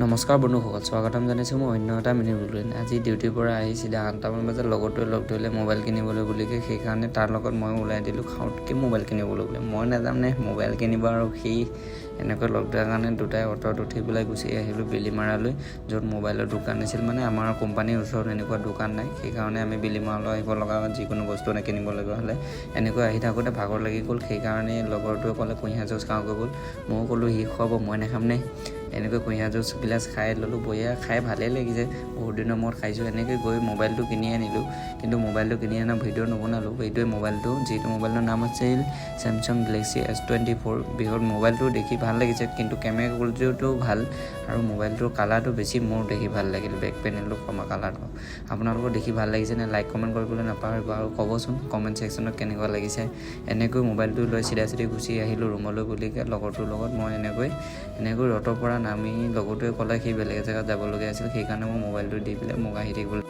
নমস্কাৰ বন্ধুসকল, স্বাগতম জনাইছোঁ মই অন্য এটা মিনি ব্লগলৈ। আজি ডিউটিৰ পৰা আহি চিধা 8টামান বজাত লগৰটোৱে লগ ধৰিলে মোবাইল কিনিবলৈ বুলিকৈ। সেইকাৰণে তাৰ লগত মই ওলাই দিলোঁ খাওঁতকৈ মোবাইল কিনিবলৈ বুলি। মই নাজানে মোবাইল কিনিব আৰু সি এনেকৈ লগ ধৰাৰ কাৰণে দুটাই অ'টোত উঠি পেলাই গুচি আহিলোঁ বিলিমাৰালৈ, য'ত মোবাইলৰ দোকান আছিল। মানে আমাৰ কোম্পানীৰ ওচৰত এনেকুৱা দোকান নাই, সেইকাৰণে আমি বিলিমাৰালৈ আহিব লগা হয় যিকোনো বস্তু কিনিব লগা হ'লে। এনেকৈ আহি থাকোঁতে ভাগৰ লাগি গ'ল, সেইকাৰণে লগৰটোৱে ক'লে কুঁহিয়াৰ জুচ খাওঁগৈ ব'ল। ময়ো ক'লোঁ সি খুৱাব মই নাখাম নে। এনেকৈ কুঁহিয়াৰ জুচ গিলাচ খাই ল'লোঁ। বঢ়িয়া, খাই ভালেই লাগিছে, বহুত দিনৰ মূৰত খাইছোঁ। এনেকৈ গৈ মোবাইলটো কিনি আনিলোঁ, কিন্তু মোবাইলটো কিনি অনা ভিডিঅ' নবনালোঁ। এইটোৱে মোবাইলটো, যিটো মোবাইলৰ নাম আছিল ছেমছাং গেলেক্সি S24। বিহত মোবাইলটো দেখি ভাল লাগিছে, কিন্তু কেমেৰা কোৱালিটিটো ভাল আৰু মোবাইলটোৰ কালাৰটো বেছি মোৰ দেখি ভাল লাগিল। বেক পেনেলটো কমা কালাৰটো আপোনালোকৰ দেখি ভাল লাগিছেনে? লাইক কমেণ্ট কৰিবলৈ নাপাহৰিব আৰু ক'বচোন কমেণ্ট ছেকশ্যনত কেনেকুৱা লাগিছে। এনেকৈ মোবাইলটো লৈ চিধা গুচি আহিলোঁ ৰুমলৈ বুলিকৈ লগৰটোৰ লগত। মই এনেকৈ ৰ'দৰ পৰা নামি লগৰটোৱে ক'লে সি বেলেগ জেগাত যাবলগীয়া আছিল, সেইকাৰণে মই মোবাইলটো দি পেলাই মোক আহি থাকিবলৈ